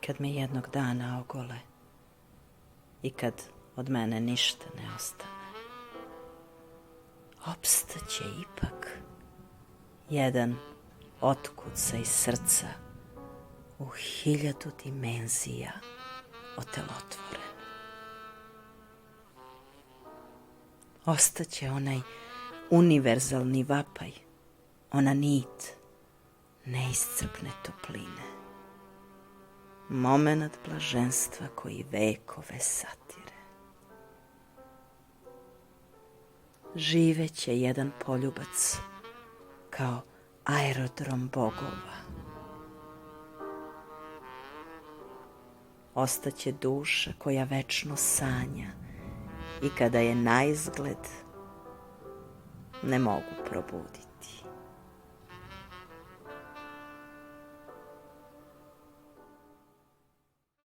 kad me jednog dana ogole i kad od mene ništa ne ostane. Opstaće ipak jedan otkucaj srca u 1000 dimenzija otelotvoren. Ostaće onaj univerzalni vapaj, ona nit neiscrpne topline, momenat blaženstva koji vekove satire. Živeće jedan poljubac kao aerodrom bogova. Ostaće duša koja večno sanja i kada je naizgled ne mogu probuditi.